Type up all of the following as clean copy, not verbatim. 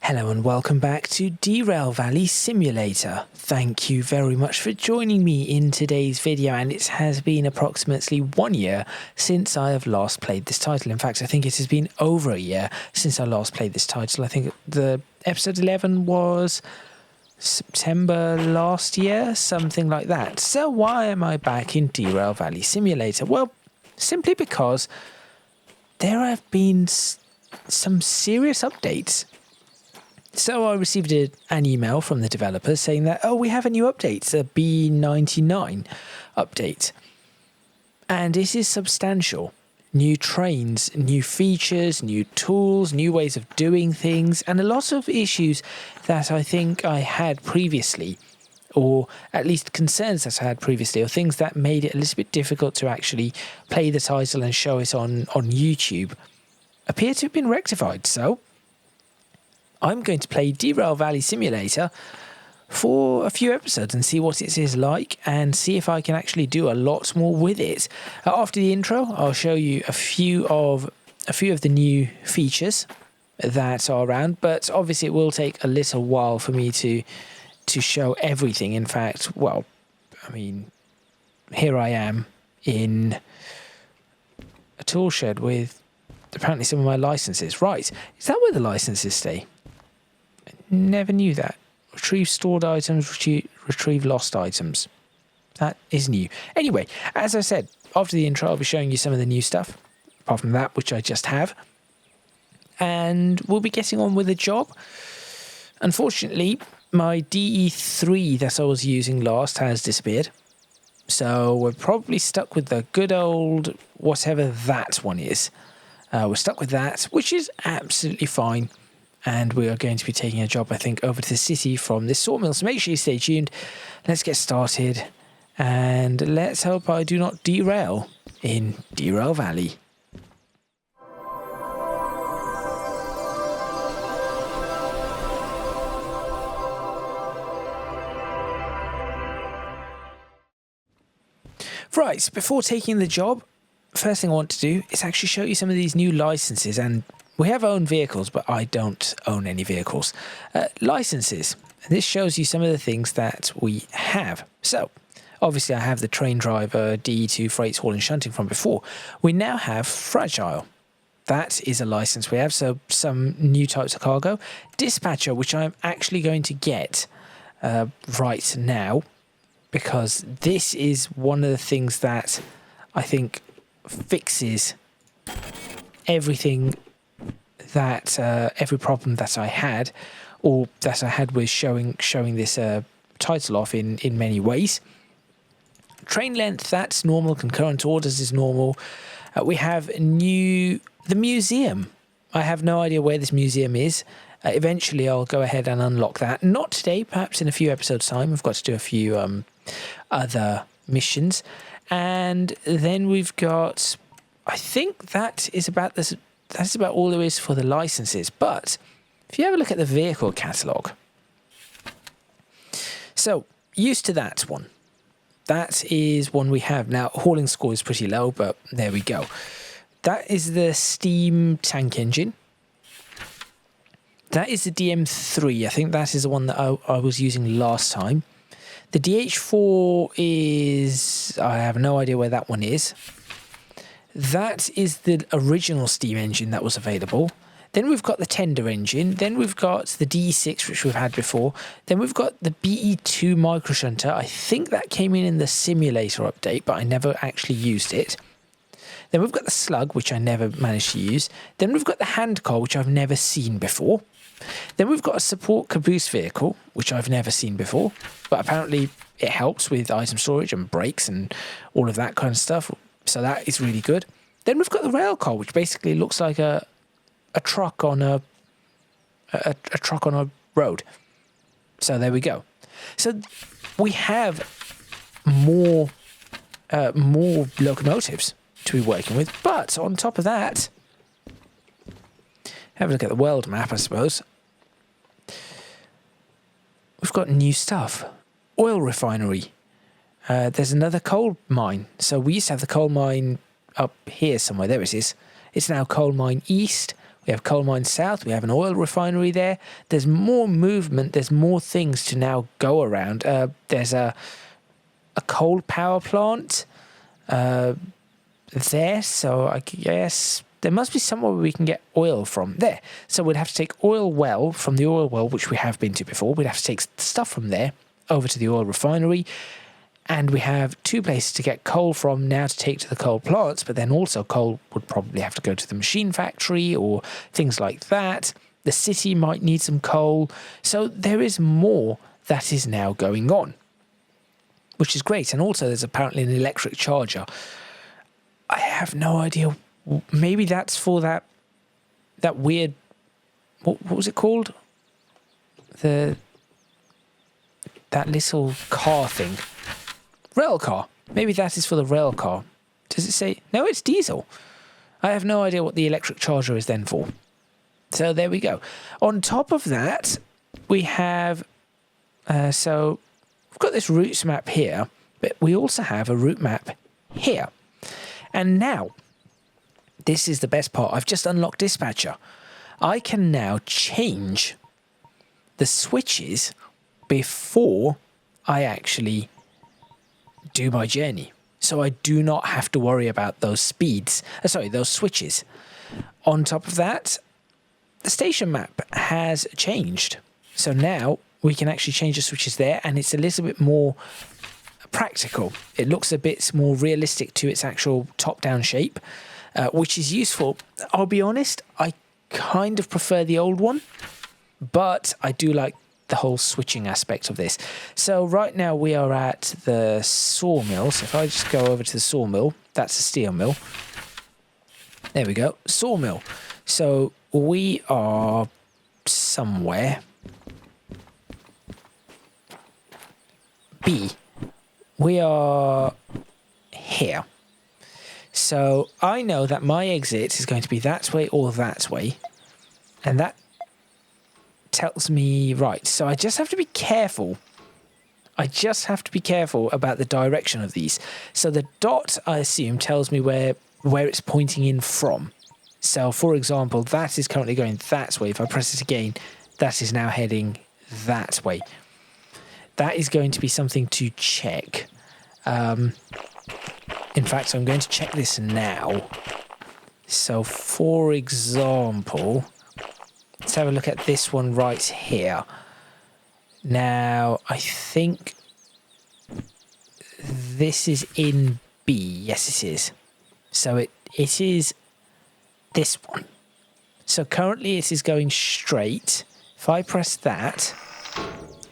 Hello and welcome back to Derail Valley Simulator. Thank you very much for joining me in today's video, and it has been approximately 1 year since I have last played this title. In fact, I think it has been over a year since I last played this title. I think the episode 11 was September last year, something like that. So why am I back in Derail Valley Simulator? Well, simply because there have been some serious updates. So I received an email from the developers saying that, oh, we have a new update, it's a B99 update. And it is substantial. New trains, new features, new tools, new ways of doing things, and a lot of issues that I think I had previously, or at least concerns that I had previously, or things that made it a little bit difficult to actually play the title and show it on YouTube, appear to have been rectified. So I'm going to play Derail Valley Simulator for a few episodes and see what it is like, and see if I can actually do a lot more with it. After the intro, I'll show you a few of the new features that are around, but obviously it will take a little while for me to show everything. In fact, well, I mean, here I am in a tool shed with apparently some of my licenses. Right, is that where the licenses stay? Never knew that. Retrieve stored items, retrieve lost items. That is new. Anyway, as I said, after the intro, I'll be showing you some of the new stuff, apart from that, which I just have. And we'll be getting on with the job. Unfortunately, my DE3 that I was using last has disappeared. So we're probably stuck with the good old whatever that one is. We're stuck with that, which is absolutely fine. And we are going to be taking a job, I think, over to the city from this sawmill. So make sure you stay tuned. Let's get started. And let's hope I do not derail in Derail Valley. Right, before taking the job, first thing I want to do is actually show you some of these new licenses. And we have owned vehicles, but I don't own any vehicles. Licenses. This shows you some of the things that we have. So, obviously I have the train driver, DE2 freight hauling shunting from before. We now have fragile. That is a license we have, so some new types of cargo. Dispatcher, which I'm actually going to get right now, because this is one of the things that I think fixes everything that every problem that I had, or that I had with showing this title off in many ways. Train length, that's normal. Concurrent orders is normal. We have the museum. I have no idea where this museum is. Eventually I'll go ahead and unlock that. Not today, perhaps in a few episodes time. I've got to do a few other missions. And then we've got, I think that is about this. That's about all there is for the licenses. But if you have a look at the vehicle catalogue, so used to that one. That is one we have. Now, hauling score is pretty low, but there we go. That is the steam tank engine. That is the DM3. I think that is the one that I was using last time. The DH4 is, I have no idea where that one is. That is the original steam engine that was available. Then we've got the tender engine. Then we've got the DE6, which we've had before. Then we've got the BE2 microshunter. I think that came in the simulator update, but I never actually used it. Then we've got the slug, which I never managed to use. Then we've got the hand car, which I've never seen before. Then we've got a support caboose vehicle, which I've never seen before. But apparently it helps with item storage and brakes and all of that kind of stuff. So that is really good. Then we've got the rail car, which basically looks like a truck on a truck on a road. So there we go. So we have more locomotives to be working with. But on top of that, have a look at the world map, I suppose. We've got new stuff. Oil refinery. There's another coal mine. So we used to have the coal mine up here somewhere. There it is. It's now Coal Mine East. We have coal mines south. We have an oil refinery there. There's more movement. There's more things to now go around. There's a coal power plant there. So I guess there must be somewhere where we can get oil from there. So we'd have to take oil well from the oil well, which we have been to before. We'd have to take stuff from there over to the oil refinery. And we have 2 places to get coal from now to take to the coal plants, but then also coal would probably have to go to the machine factory or things like that. The city might need some coal. So there is more that is now going on, which is great. And also there's apparently an electric charger. I have no idea. Maybe that's for that weird, what was it called? That little car thing. Rail car. Maybe that is for the rail car. Does it say? No, it's diesel. I have no idea what the electric charger is then for. So there we go. On top of that, we have... so we've got this routes map here, but we also have a route map here. And now, this is the best part. I've just unlocked Dispatcher. I can now change the switches before I actually do my journey. So I do not have to worry about those speeds. Those switches. On top of that, the station map has changed. So now we can actually change the switches there, and it's a little bit more practical. It looks a bit more realistic to its actual top-down shape, which is useful. I'll be honest, I kind of prefer the old one, but I do like the whole switching aspect of this. So right now we are at the sawmill. So if I just go over to the sawmill, that's a steel mill. There we go, sawmill. So we are somewhere. B. We are here. So I know that my exit is going to be that way or that way. And that tells me, right, so I just have to be careful. I just have to be careful about the direction of these. So the dot, I assume, tells me where it's pointing in from. So, for example, that is currently going that way. If I press it again, that is now heading that way. That is going to be something to check. In fact, I'm going to check this now. So, for example... let's have a look at this one right here. Now, I think this is in B. Yes, it is. So it is this one. So currently it is going straight. If I press that,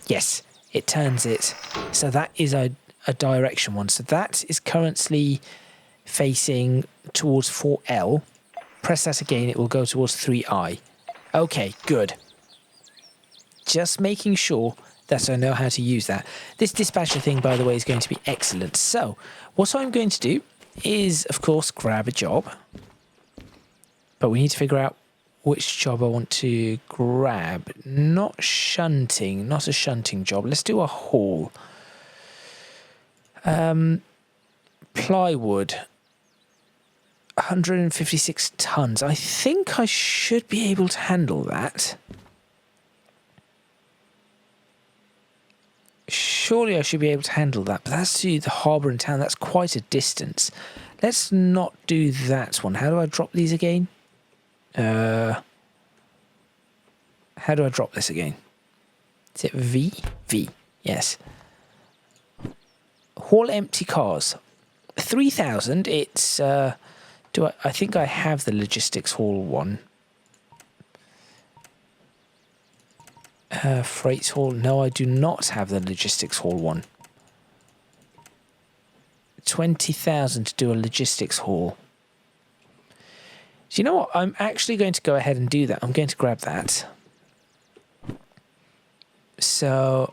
yes, it turns it. So that is a direction one. So that is currently facing towards 4L. Press that again, it will go towards 3I. Okay, good. Just making sure that I know how to use that. This dispatcher thing, by the way, is going to be excellent. So, what I'm going to do is, of course, grab a job. But we need to figure out which job I want to grab. Not shunting, not a shunting job. Let's do a haul. Plywood. 156 tons. I think I should be able to handle that. Surely I should be able to handle that, but that's to the harbour and town. That's quite a distance. Let's not do that one. How do I drop these again? How do I drop this again? Is it V? V, yes. Haul empty cars. 3,000, it's... I think I have the logistics haul one. Freight haul. No, I do not have the logistics haul one. 20,000 to do a logistics haul. Do you know what? I'm actually going to go ahead and do that. I'm going to grab that. So,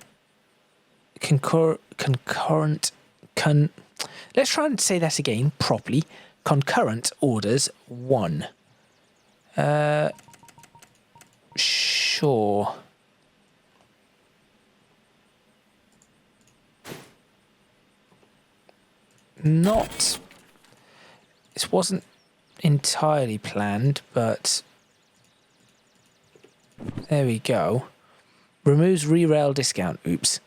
let's try and say that again properly. Concurrent orders 1. Sure. It wasn't entirely planned, but There we go. Removes re-rail discount. Oops.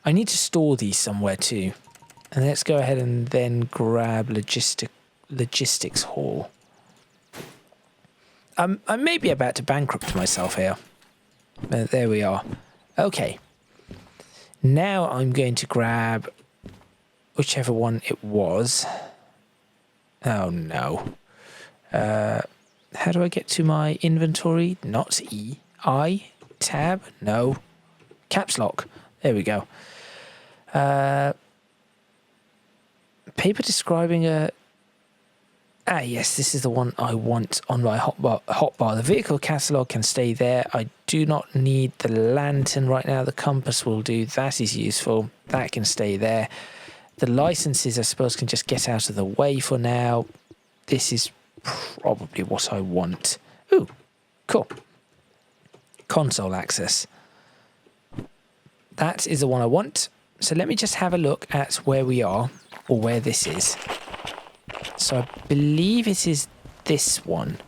I need to store these somewhere too. And let's go ahead and then grab logistics hall. I may be about to bankrupt myself here. But there we are. Okay. Now I'm going to grab whichever one it was. Oh no. How do I get to my inventory? Not E. I? Tab? No. Caps lock. There we go. Paper describing a... Ah, yes, this is the one I want on my hotbar. The vehicle catalogue can stay there. I do not need the lantern right now. The compass will do. That is useful. That can stay there. The licenses, I suppose, can just get out of the way for now. This is probably what I want. Ooh, cool. Console access. That is the one I want. So let me just have a look at where we are, or where this is. So I believe it is this one.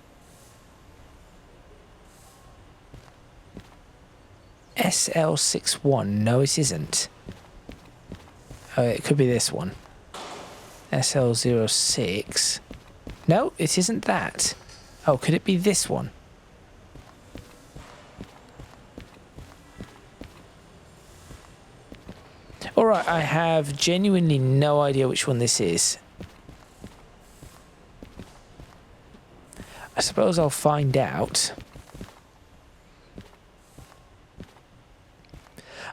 SL61. No, it isn't. Oh, it could be this one. SL06. No, it isn't that. Oh, could it be this one? Alright, I have genuinely no idea which one this is. I suppose I'll find out.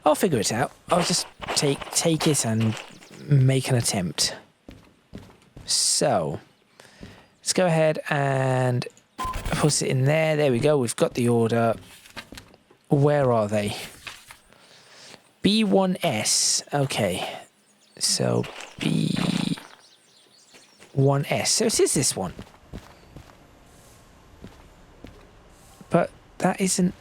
I'll figure it out. I'll just take it and make an attempt. So, let's go ahead and put it in there. There we go. We've got the order. Where are they? B1S. Okay. So, B1S. So it is this one. But that isn't...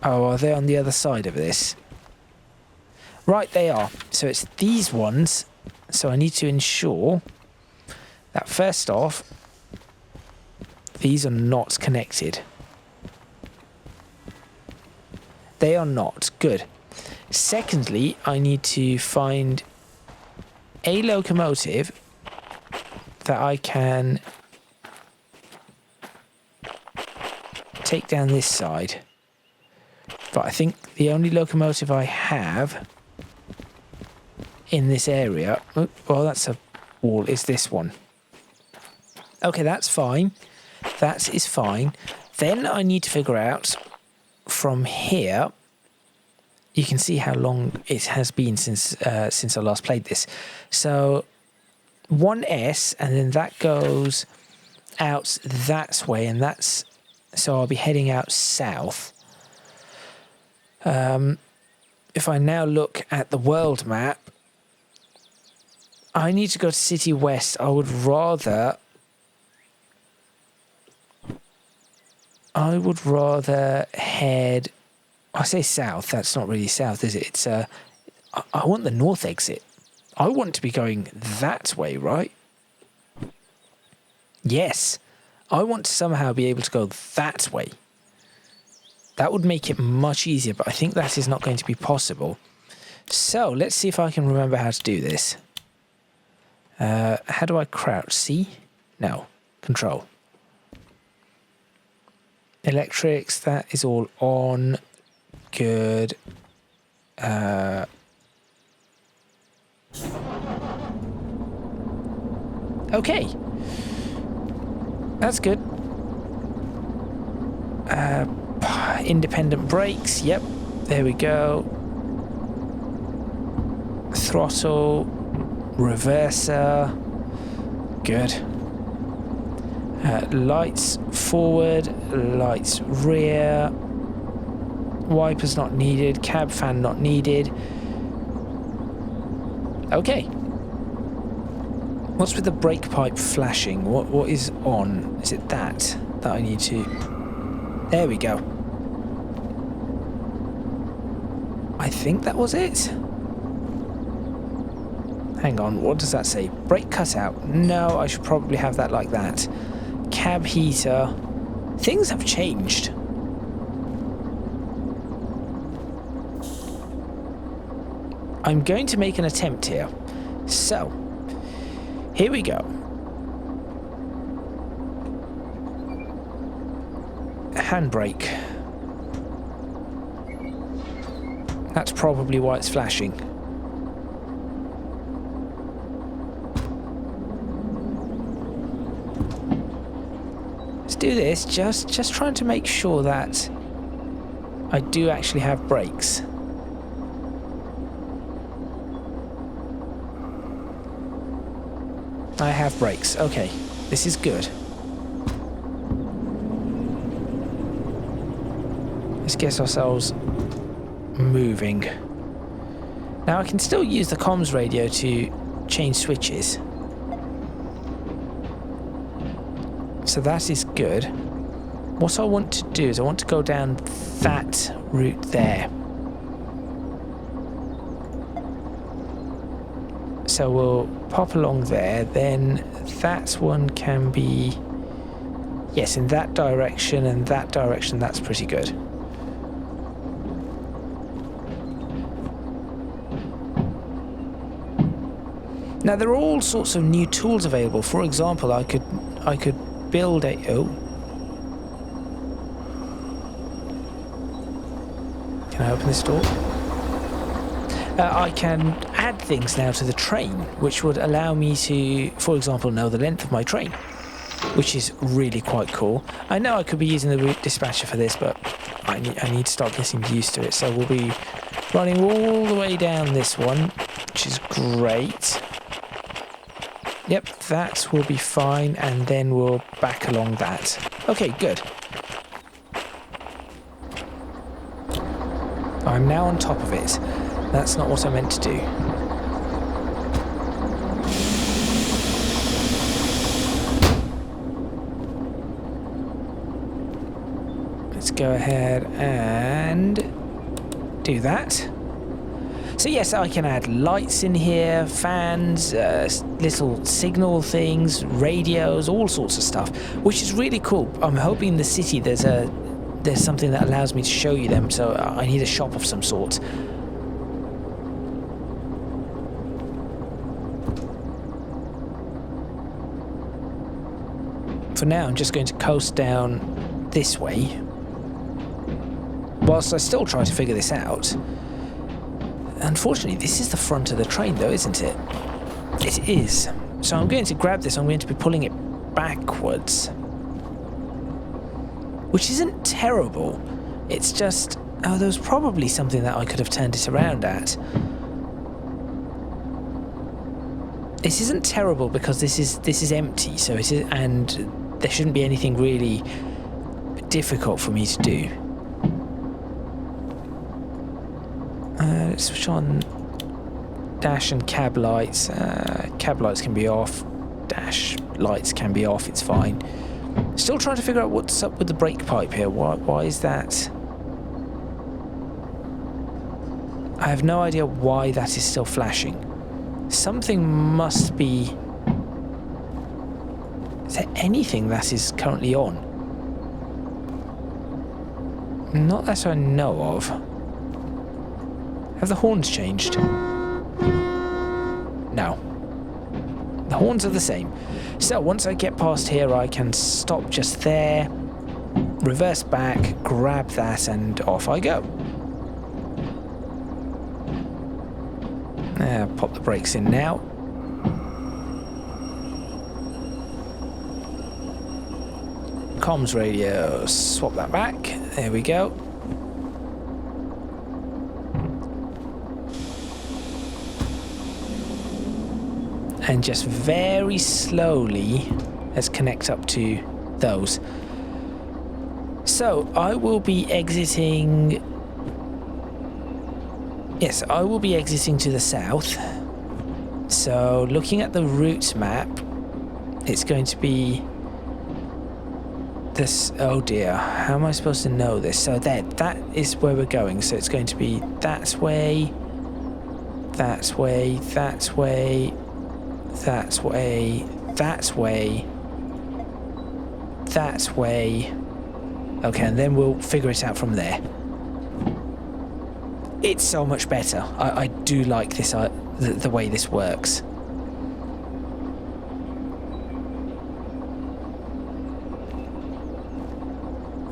Oh, are they on the other side of this? Right, they are. So it's these ones. So I need to ensure that first off, these are not connected. They are not. Good. Secondly, I need to find a locomotive that I can take down this side. But I think the only locomotive I have in this area... Oh, well, that's a wall. Is this one. Okay, that's fine. That is fine. Then I need to figure out from here... You can see how long it has been since I last played this. So 1S, and then that goes out that way, and that's... So I'll be heading out south. If I now look at the world map, I need to go to City West. I would rather head... I say south. That's not really south, is it? It's I want the north exit. I want to be going that way, right? Yes. I want to somehow be able to go that way. That would make it much easier, but I think that is not going to be possible. So, let's see if I can remember how to do this. How do I crouch? C? No. Control. Electrics, that is all on. Good. Okay. That's good. Independent brakes. Yep. There we go. Throttle. Reverser. Good. Lights forward. Lights rear. Wipers not needed. Cab fan not needed. Okay. What's with the brake pipe flashing? What is on? Is it that I need to... There we go. I think that was it. Hang on, what does that say? Brake cutout. No, I should probably have that like that. Cab heater. Things have changed. I'm going to make an attempt here. So, here we go. Handbrake. That's probably why it's flashing. Let's do this, just trying to make sure that I do actually have brakes. I have brakes. Okay, this is good. Let's get ourselves moving. Now I can still use the comms radio to change switches. So that is good. What I want to do is I want to go down that route there. So we'll pop along there, then that one can be, yes, in that direction and that direction. That's pretty good. Now there are all sorts of new tools available. For example, I could build a, oh, can I open this door? I can add things now to the train, which would allow me to, for example, know the length of my train, which is really quite cool. I know I could be using the route dispatcher for this, but I need to start getting used to it. So we'll be running all the way down this one, which is great. Yep, that will be fine, and then we'll back along that. Okay, good. I'm now on top of it. That's not what I meant to do. Let's go ahead and do that. So yes, I can add lights in here, fans, little signal things, radios, all sorts of stuff, which is really cool. I'm hoping in the city there's something that allows me to show you them, so I need a shop of some sort. For now, I'm just going to coast down this way, whilst I still try to figure this out. Unfortunately, this is the front of the train though, isn't it? It is. So I'm going to grab this, I'm going to be pulling it backwards. Which isn't terrible. It's just, oh, there was probably something that I could have turned it around at. This isn't terrible because this is empty, so it is, and there shouldn't be anything really difficult for me to do. Let's switch on dash and cab lights. Cab lights can be off. Dash lights can be off. It's fine. Still trying to figure out what's up with the brake pipe here. Why is that? I have no idea why that is still flashing. Something must be... Is there anything that is currently on? Not that I know of. Have the horns changed? No. The horns are the same. So once I get past here, I can stop just there, reverse back, grab that, and off I go. Pop the brakes in now. Comms radio, swap that back. There we go. And just very slowly, let's connect up to those. So I will be exiting. Yes, I will be exiting to the south. So looking at the route map, it's going to be this. Oh dear, how am I supposed to know this? So there, that is where we're going. So it's going to be that way, that way, that way, that way, that way, that way, Okay, and then we'll figure it out from there. It's so much better. I do like this, the way this works.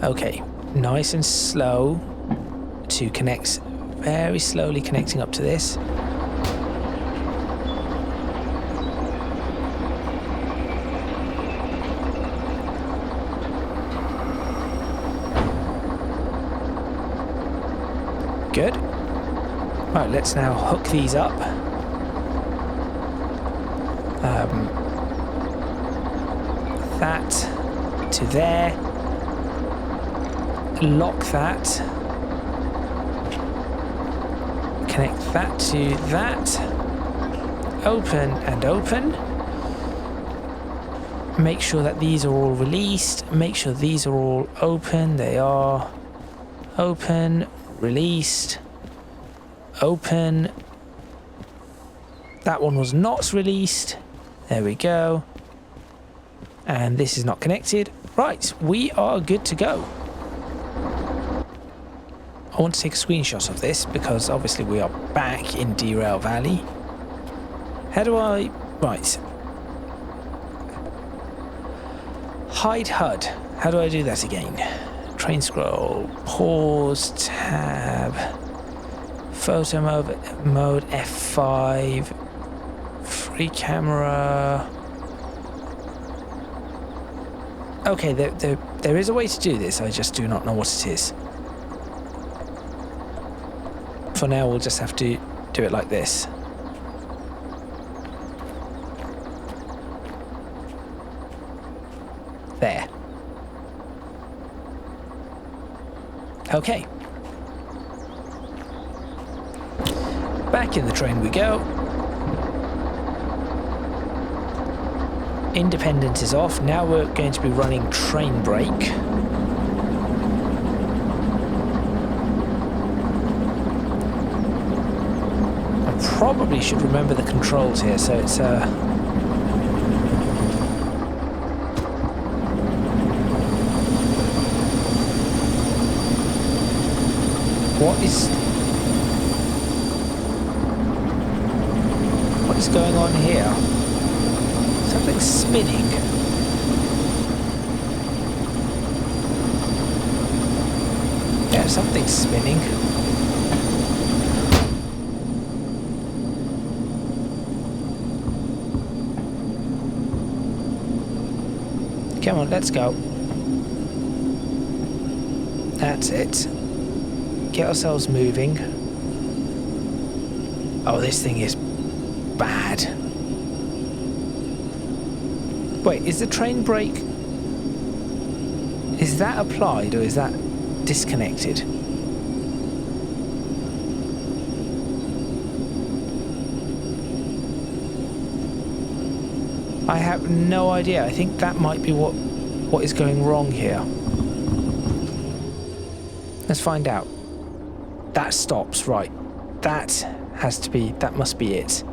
Okay, nice and slow to connect, very slowly connecting up to this. Good. Right, let's now hook these up. That to there. Lock that. Connect that to that. Open and open. Make sure that these are all released. Make sure these are all open. They are open, released, open. That one was not released. There we go. And this is not connected. Right, we are good to go. I want to take a screenshot of this because obviously we are back in Derail Valley. How do I... Right. Hide HUD. How do I do that again? Train scroll. Pause. Tab. Photo mode F5. Free camera. Okay, there is a way to do this. I just do not know what it is. For now, we'll just have to do it like this. There. Okay. Back in the train we go. Independent is off. Now we're going to be running train brake. Probably should remember the controls here, so it's what is going on here? Something's spinning. Yeah, something's spinning. Come on, let's go. That's it. Get ourselves moving. Oh, this thing is bad. Wait, is the train brake... Is that applied or is that disconnected? I have no idea. I think that might be what is going wrong here. Let's find out. That stops, right. That has to be, that must be it.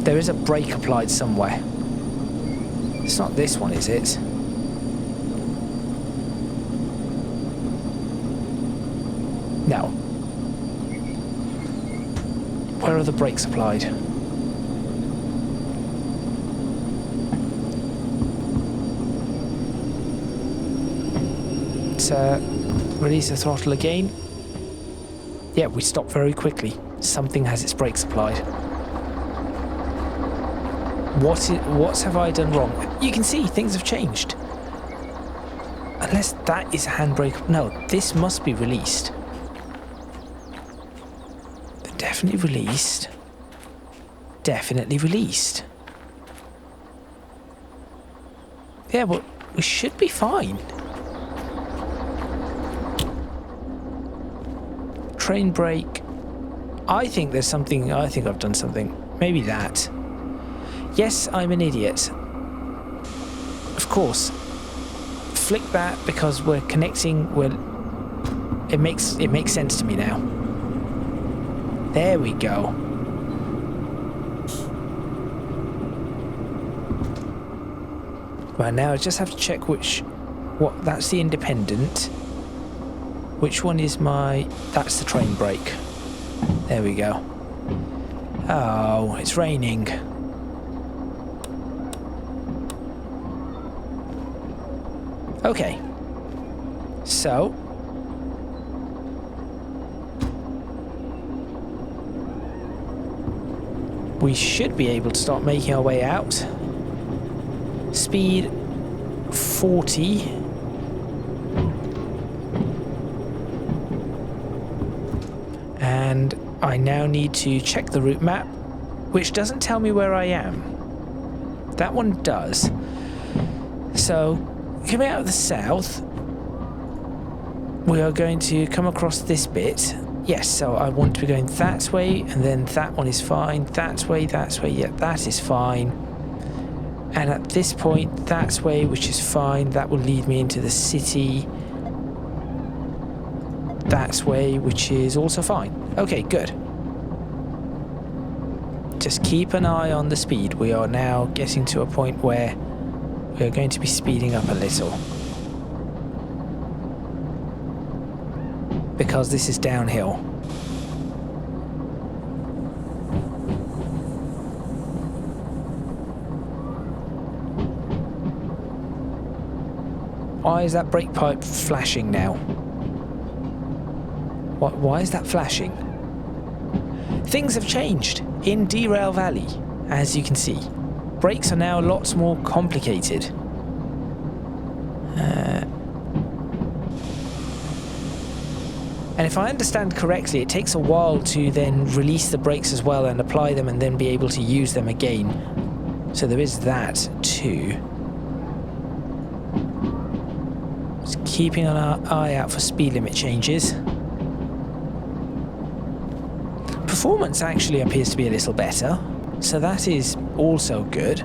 There is a brake applied somewhere. It's not this one, is it? No. Where are the brakes applied? Let's release the throttle again. Yeah, we stop very quickly. Something has its brakes applied. What have I done wrong? You can see things have changed. Unless that is a handbrake. No, this must be released. Definitely released. Definitely released. Yeah, but we should be fine. Train brake. I think there's something. I think I've done something. Maybe that. Yes, I'm an idiot. Of course. Flick that because we're connecting. It makes sense to me now. There we go. Right, now I just have to check that's the independent. Which one is that's the train brake. There we go. Oh, it's raining. Okay. So. We should be able to start making our way out. Speed 40. And I now need to check the route map, which doesn't tell me where I am. That one does. So, coming out of the south, we are going to come across this bit. Yes, so I want to be going that way, and then that one is fine. That way, yeah, that is fine. And at this point, that way, which is fine, that will lead me into the city. That way, which is also fine. Okay, good. Just keep an eye on the speed. We are now getting to a point where we are going to be speeding up a little. Because this is downhill. Why is that brake pipe flashing now? Why is that flashing? Things have changed in Derail Valley, as you can see. Brakes are now lots more complicated. And if I understand correctly, it takes a while to then release the brakes as well and apply them and then be able to use them again. So there is that too. Just keeping an eye out for speed limit changes. Performance actually appears to be a little better, so that is also good.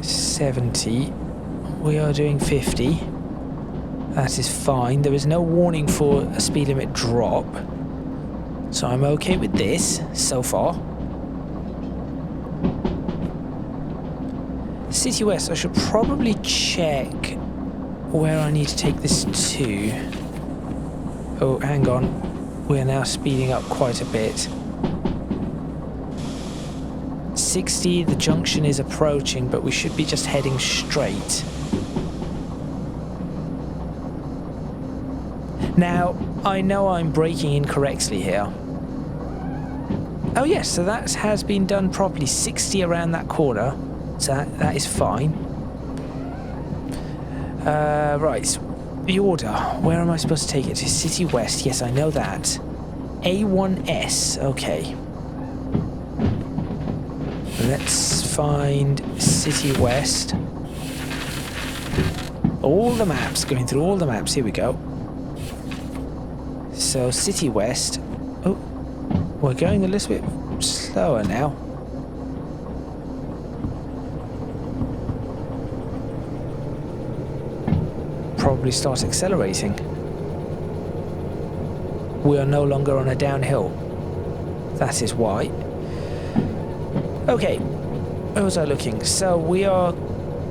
$70. We are doing 50. That is fine. There is no warning for a speed limit drop, so I'm okay with this so far. City West, I should probably check where I need to take this to. Oh, hang on. We're now speeding up quite a bit. 60, the junction is approaching, but we should be just heading straight. Now, I know I'm braking incorrectly here. Oh yes, so that has been done properly. 60 around that corner, so that is fine. Right, the order. Where am I supposed to take it? To City West, yes, I know that. A1S, okay. Let's find City West. All the maps, going through all the maps, here we go. So, City West. Oh, we're going a little bit slower now. Probably start accelerating. We are no longer on a downhill. That is why. Okay, where was I looking? So, we are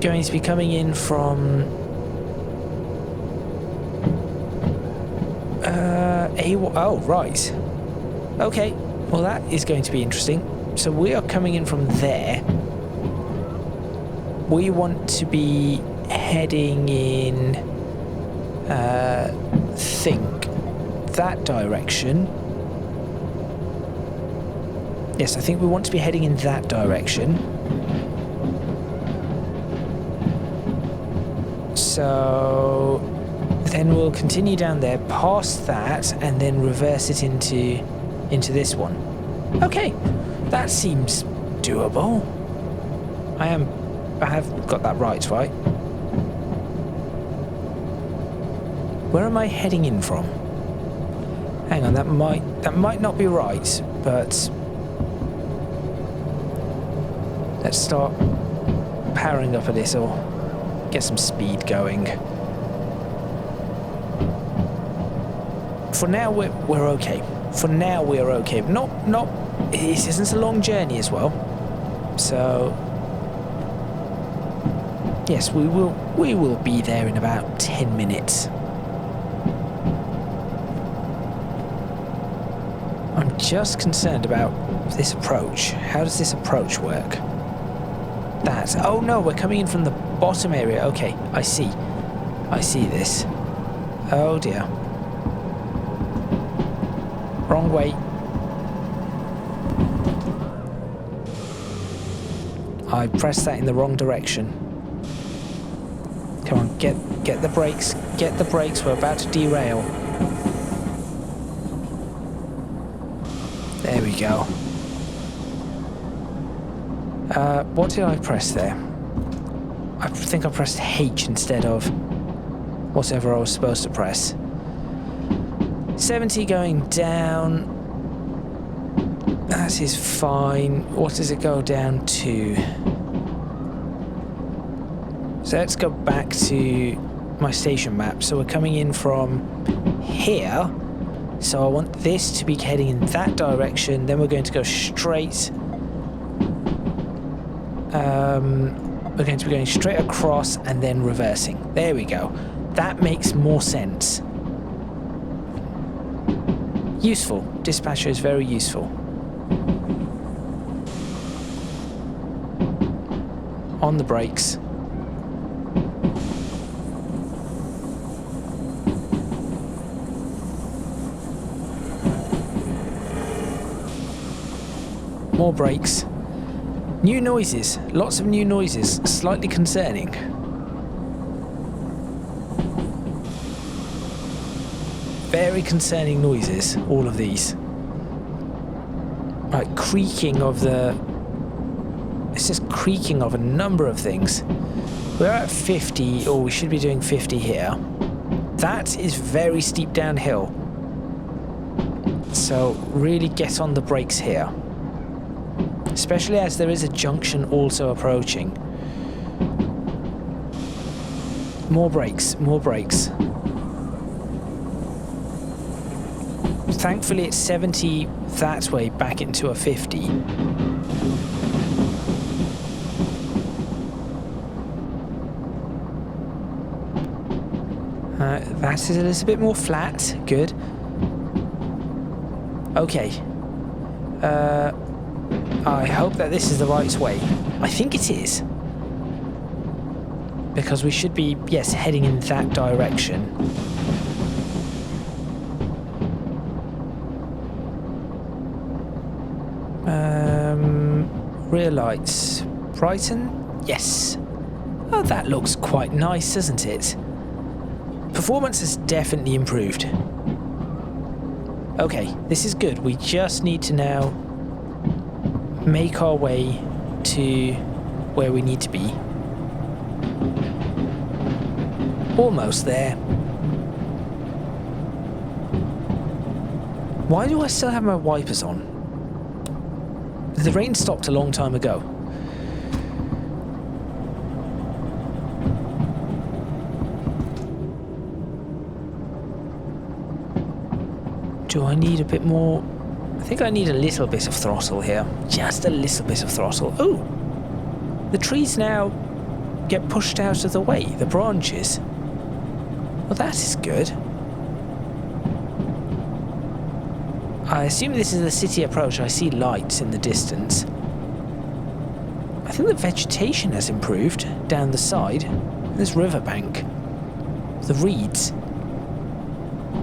going to be coming in from oh, right. Okay, well that is going to be interesting. So we are coming in from there. We want to be heading in, think that direction. Yes, I think we want to be heading in that direction. So then we'll continue down there, past that, and then reverse it into this one. Okay, that seems doable. I have got that right? Where am I heading in from? Hang on, that might not be right, but let's start powering up a little, get some speed going. For now, we're okay. For now, we're okay. Not. This isn't a long journey as well. So yes, we will be there in about 10 minutes. I'm just concerned about this approach. How does this approach work? Oh no, we're coming in from the bottom area. Okay, I see this. Oh dear. Wrong way. I pressed that in the wrong direction. Come on, get the brakes. Get the brakes. We're about to derail. There we go. What did I press there? I think I pressed H instead of whatever I was supposed to press. 70 going down. That is fine. What does it go down to? So let's go back to my station map. So we're coming in from here. So I want this to be heading in that direction. Then we're going to go straight. We're going to be going straight across and then reversing. There we go. That makes more sense. Useful. Dispatcher is very useful. On the brakes. More brakes. New noises. Lots of new noises. Slightly concerning. Very concerning noises, all of these. Like creaking of the... It's just creaking of a number of things. We're at 50, or we should be doing 50 here. That is very steep downhill. So really get on the brakes here. Especially as there is a junction also approaching. More brakes, more brakes. Thankfully it's 70 that way back into a 50. That is a little bit more flat. Good. Okay. I hope that this is the right way. I think it is. Because we should be, yes, heading in that direction. Rear lights. Brighton? Yes. Oh, that looks quite nice, doesn't it? Performance has definitely improved. Okay, this is good. We just need to now make our way to where we need to be. Almost there. Why do I still have my wipers on? The rain stopped a long time ago. Do I need a bit more? I think I need a little bit of throttle here. Just a little bit of throttle. Oh! The trees now get pushed out of the way, the branches. Well, that is good. I assume this is the city approach. I see lights in the distance. I think the vegetation has improved down the side. This riverbank. The reeds.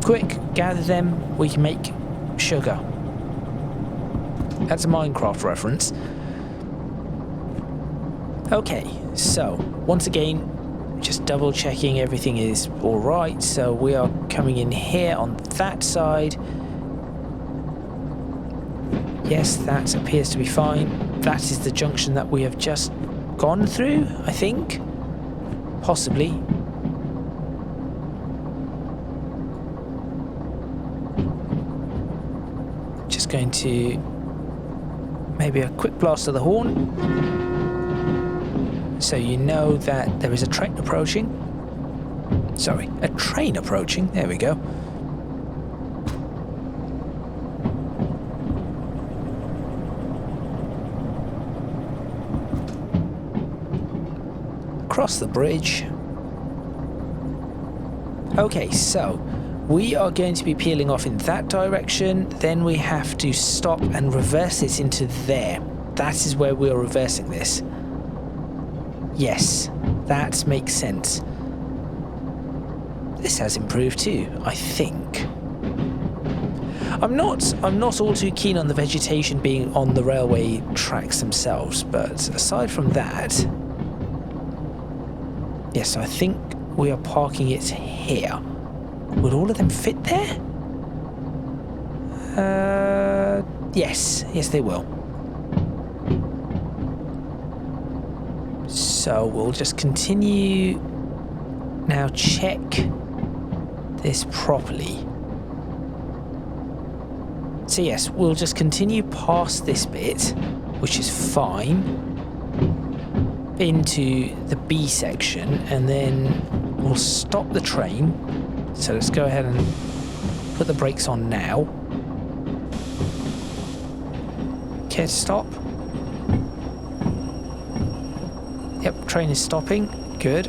Quick, gather them. We can make sugar. That's a Minecraft reference. Okay, so once again, just double checking everything is all right. So we are coming in here on that side. Yes, that appears to be fine. That is the junction that we have just gone through, I think. Possibly. Just going to maybe a quick blast of the horn. So you know that there is a train approaching. Sorry, a train approaching. There we go. cross the bridge. Okay, so we are going to be peeling off in that direction, then we have to stop and reverse it into there. That is where we are reversing this. Yes, that makes sense. This has improved too, I think. I'm not all too keen on the vegetation being on the railway tracks themselves, but aside from that, yes, I think we are parking it here. Would all of them fit there? Yes, they will. So we'll just continue. Now check this properly. So yes, we'll just continue past this bit, which is fine, into the B section, and then we'll stop the train. So let's go ahead and put the brakes on now. Okay, stop. Yep, train is stopping. Good.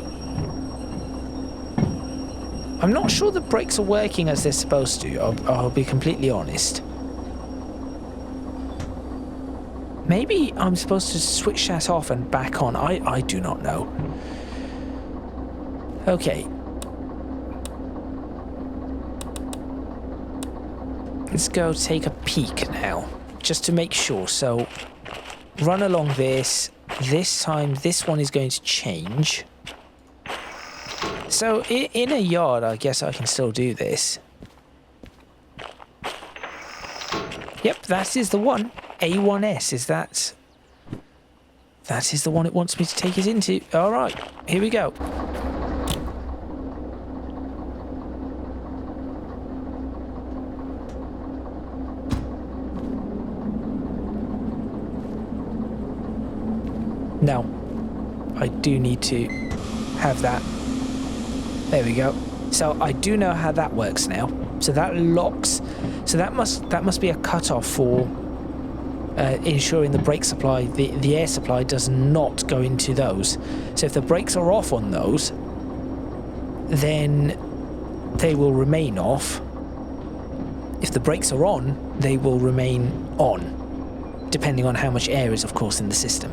I'm not sure the brakes are working as they're supposed to, I'll be completely honest. Maybe I'm supposed to switch that off and back on. I do not know. Okay. Let's go take a peek now, just to make sure. So, run along this. This time, this one is going to change. So, in a yard, I guess I can still do this. Yep, that is the one. A1S, is that... That is the one it wants me to take it into. Alright, here we go. Now, I do need to have that. There we go. So I do know how that works now. So that locks. So that must be a cutoff for ensuring the brake supply, the air supply does not go into those. So if the brakes are off on those, then they will remain off. If the brakes are on, they will remain on, depending on how much air is, of course, in the system.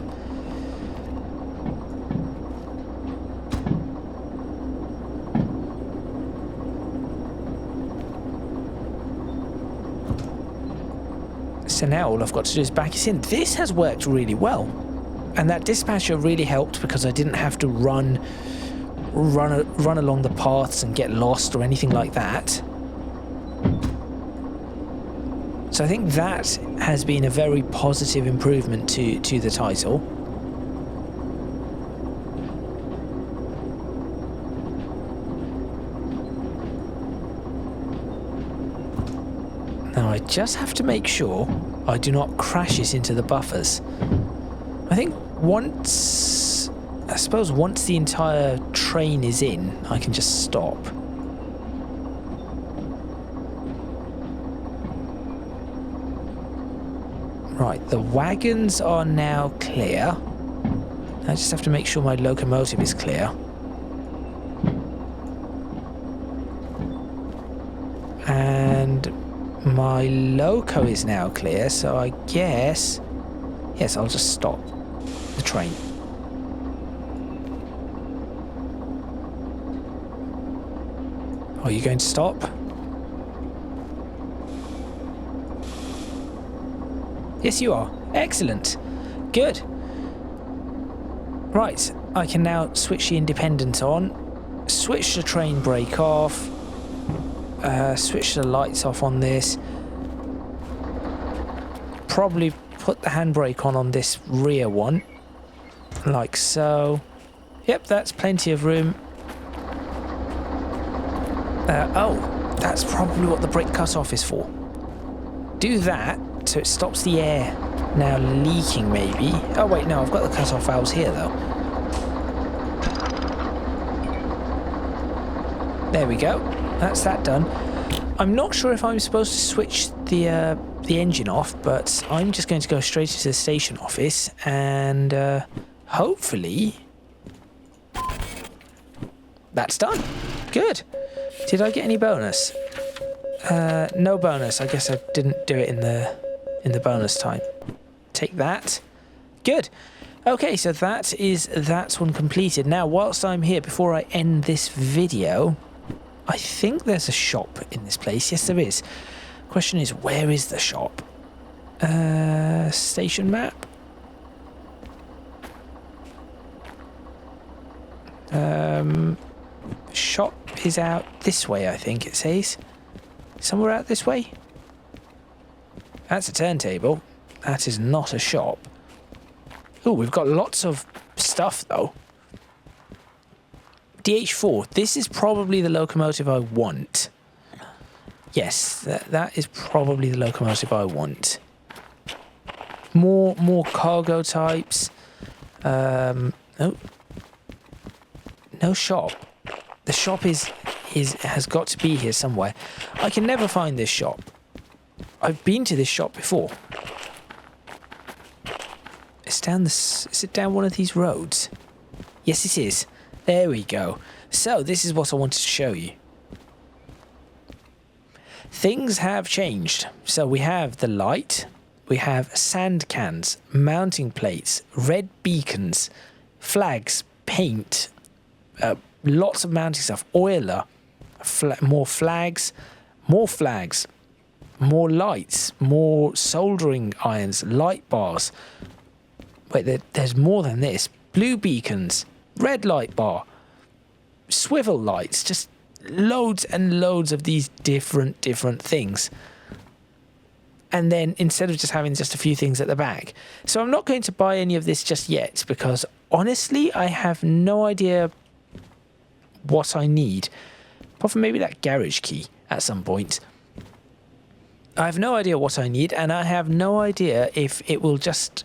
So now all I've got to do is back it in. This has worked really well. And that dispatcher really helped because I didn't have to run along the paths and get lost or anything like that. So I think that has been a very positive improvement to the title. Now I just have to make sure I do not crash it into the buffers. I think once the entire train is in, I can just stop. Right, the wagons are now clear. I just have to make sure my locomotive is clear. And my loco is now clear, so I guess... Yes, I'll just stop the train. Are you going to stop? Yes, you are. Excellent. Good. Right, I can now switch the independent on, switch the train brake off, switch the lights off on this, probably put the handbrake on this rear one, like so. Yep, that's plenty of room. Oh, that's probably what the brake cut-off is for. Do that, so it stops the air now leaking, maybe. Oh wait, no, I've got the cut-off valves here, though. There we go. That's that done. I'm not sure if I'm supposed to switch the engine off, but I'm just going to go straight into the station office and hopefully that's done. Good. Did I get any bonus? No bonus. I guess I didn't do it in the bonus time. Take that. Good. Okay, so that is that one completed. Now, whilst I'm here, before I end this video, I think there's a shop in this place. Yes, there is. Question is, where is the shop? Station map? Shop is out this way, I think it says. Somewhere out this way? That's a turntable. That is not a shop. Oh, we've got lots of stuff, though. DH4. This is probably the locomotive I want. Yes, that is probably the locomotive I want. More cargo types. No shop. The shop has got to be here somewhere. I can never find this shop. I've been to this shop before. It's down this. Is it down one of these roads? Yes, it is. There we go. So this is what I wanted to show you. Things have changed. So we have the light. We have sand cans, mounting plates, red beacons, flags, paint, lots of mounting stuff, oiler, more flags, more lights, more soldering irons, light bars. Wait, there's more than this. Blue beacons, red light bar, swivel lights, just loads and loads of these different things. And then instead of just having just a few things at the back. So I'm not going to buy any of this just yet because honestly, I have no idea what I need. Apart from maybe that garage key at some point. I have no idea what I need, and I have no idea if it will just...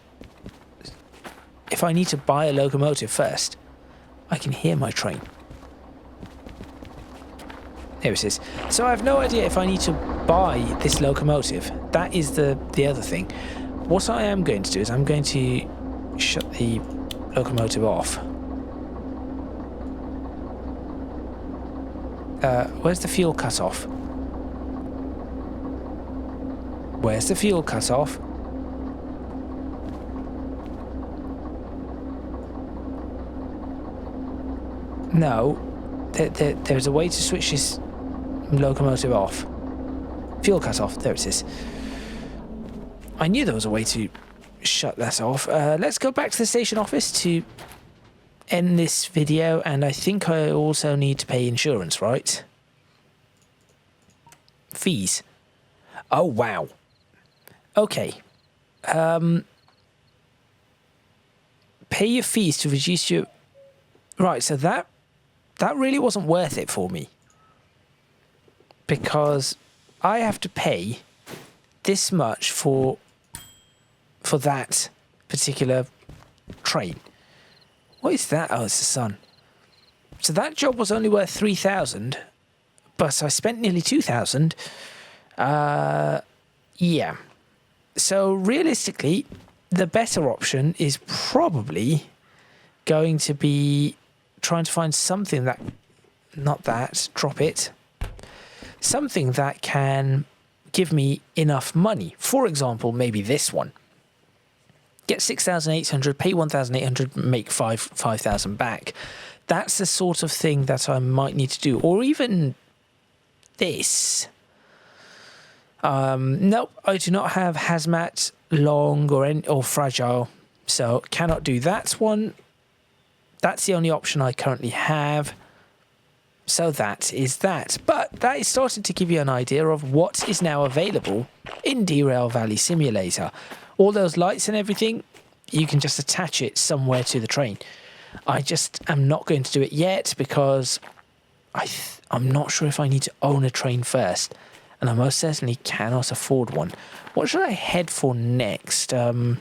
If I need to buy a locomotive first. I can hear my train. There it is. So I have no idea if I need to buy this locomotive. That is the other thing. What I am going to do is I'm going to shut the locomotive off. Where's the fuel cut off? Where's the fuel cut off? No. There's a way to switch this locomotive off. Fuel cut off. There it is. I knew there was a way to shut that off. Let's go back to the station office to end this video, and I think I also need to pay insurance, right? Fees. Oh, wow. Okay. Pay your fees to reduce your... Right, so that really wasn't worth it for me. Because I have to pay this much for that particular train. What is that? Oh, it's the sun. So that job was only worth 3,000, but I spent nearly 2,000. Yeah. So realistically, the better option is probably going to be trying to find something that... Not that. Drop it. Something that can give me enough money. For example, maybe this one. Get 6,800, pay 1,800, make 5,000 back. That's the sort of thing that I might need to do. Or even this. Nope, I do not have hazmat, long, or fragile. So cannot do that one. That's the only option I currently have. So that is that. But that is starting to give you an idea of what is now available in Derail Valley Simulator. All those lights and everything, you can just attach it somewhere to the train. I just am not going to do it yet because I'm not sure if I need to own a train first. And I most certainly cannot afford one. What should I head for next? Let's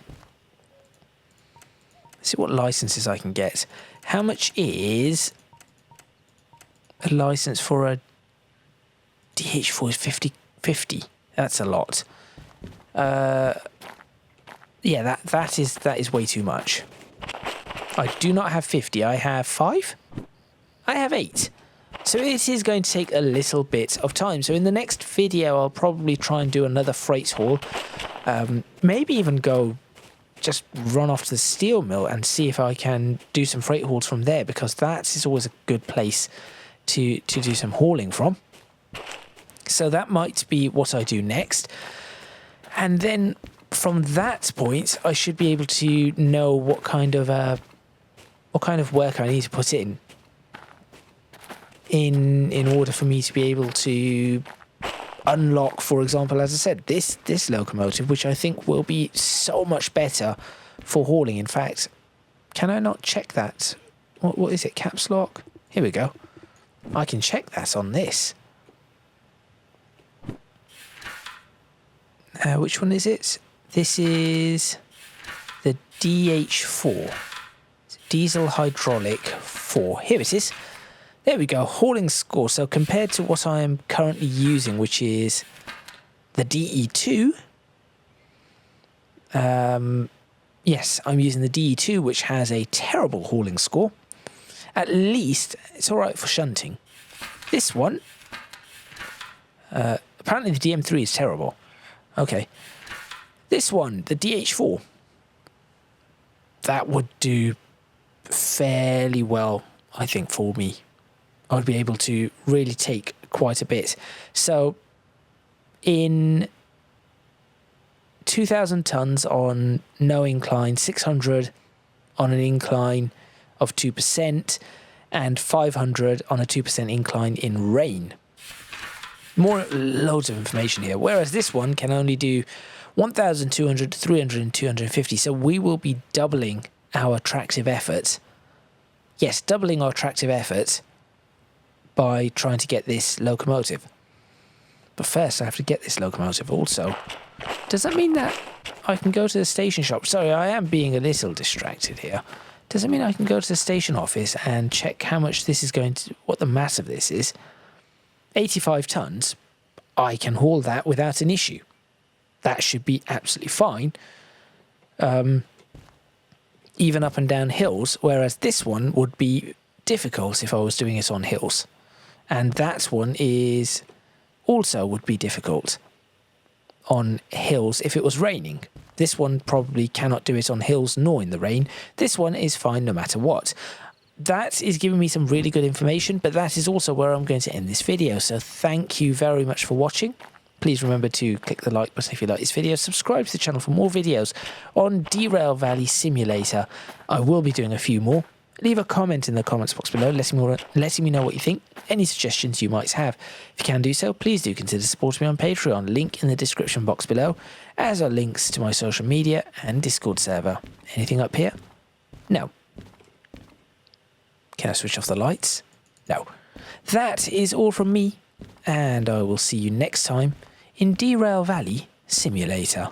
see what licenses I can get. How much is a license for a DH4 is 50. That's a lot. Yeah, that is way too much. I do not have 50. I have 5. I have 8. So it is going to take a little bit of time. So in the next video, I'll probably try and do another freight haul. Maybe even just run off to the steel mill and see if I can do some freight hauls from there, because that is always a good place to do some hauling from. So that might be what I do next. And then from that point, I should be able to know what kind of work I need to put in order for me to be able to unlock, for example, as I said, this locomotive, which I think will be so much better for hauling. In fact, can I not check that? What is it? Caps lock? Here we go. I can check that on this. Which one is it? This is the DH4. Diesel Hydraulic 4. Here it is. There we go. Hauling score. So compared to what I am currently using, which is the DE2. Yes, I'm using the DE2, which has a terrible hauling score. At least it's all right for shunting. This one, apparently the DM3 is terrible. Okay. This one, the DH4, that would do fairly well, I think, for me. I would be able to really take quite a bit. So in 2,000 tons on no incline, 600 on an incline of 2%, and 500 on a 2% incline in rain. Loads of information here. Whereas this one can only do 1,200, 300, and 250. So we will be doubling our tractive effort. Yes, doubling our tractive effort by trying to get this locomotive. But first I have to get this locomotive also. Does that mean that I can go to the station shop? Sorry, I am being a little distracted here. Does it mean I can go to the station office and check how much this is going to, what the mass of this is? 85 tons. I can haul that without an issue. That should be absolutely fine. Even up and down hills, whereas this one would be difficult if I was doing it on hills. And that one is also would be difficult on hills if it was raining. This one probably cannot do it on hills nor in the rain. This one is fine no matter what. That is giving me some really good information, but that is also where I'm going to end this video. So thank you very much for watching. Please remember to click the like button if you like this video. Subscribe to the channel for more videos on Derail Valley Simulator. I will be doing a few more. Leave a comment in the comments box below, letting me know what you think, any suggestions you might have. If you can do so, please do consider supporting me on Patreon, link in the description box below, as are links to my social media and Discord server. Anything up here? No. Can I switch off the lights? No. That is all from me, and I will see you next time in Derail Valley Simulator.